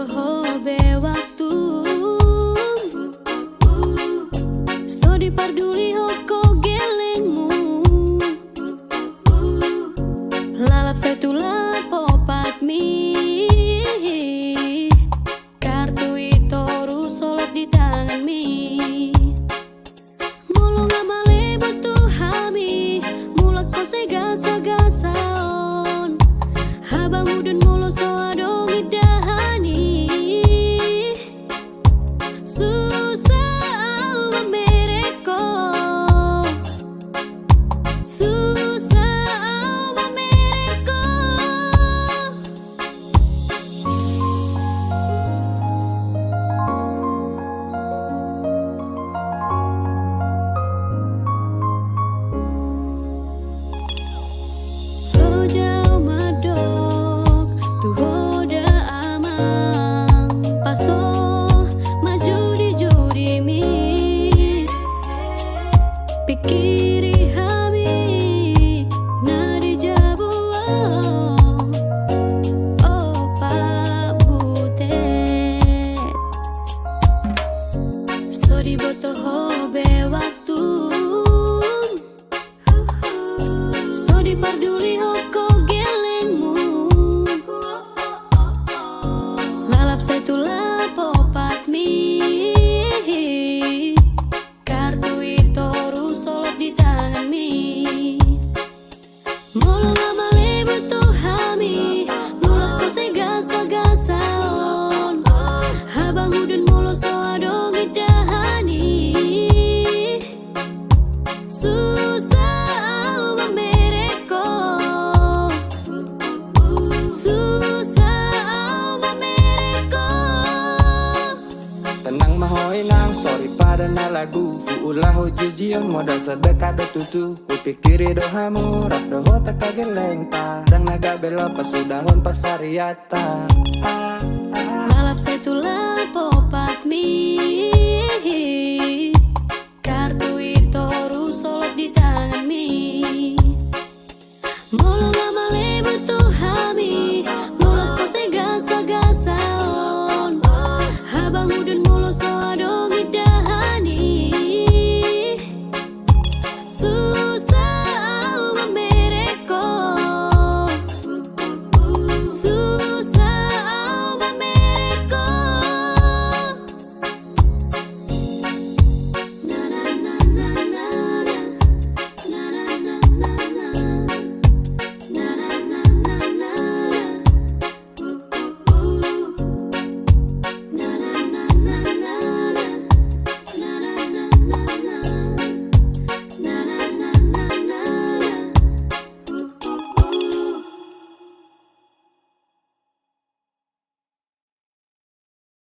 boto hobe waktu so diparduli hoko gelengmu lalap setula popat mi kartu itu rusolot di tangan mi mulu ngamale butuh hami mulak ko gasa-gasaon habang udun mulu so adong idahani susah mamereko susah mamereko lo jauh madok tu hoda amang paso maju di juri mi pikiri hami nadi jabu oh pak butet so di boto hobe waktu so diparduli hoko gelengmu lalap setula popat mi kartu itu rusolot di tangan mi mulu ngamale butuh hami mulak ko gasa-gasaon habang udun mulu so adong idahani susah mamereko susah mamereko Tenang mahoy nang sorry pada na lagu ulah ho jujian modal sedekah do tutu upikiri do hamu rap do hota kageleng pa dang naga bela pasudahon pasariata lalap setula popat mi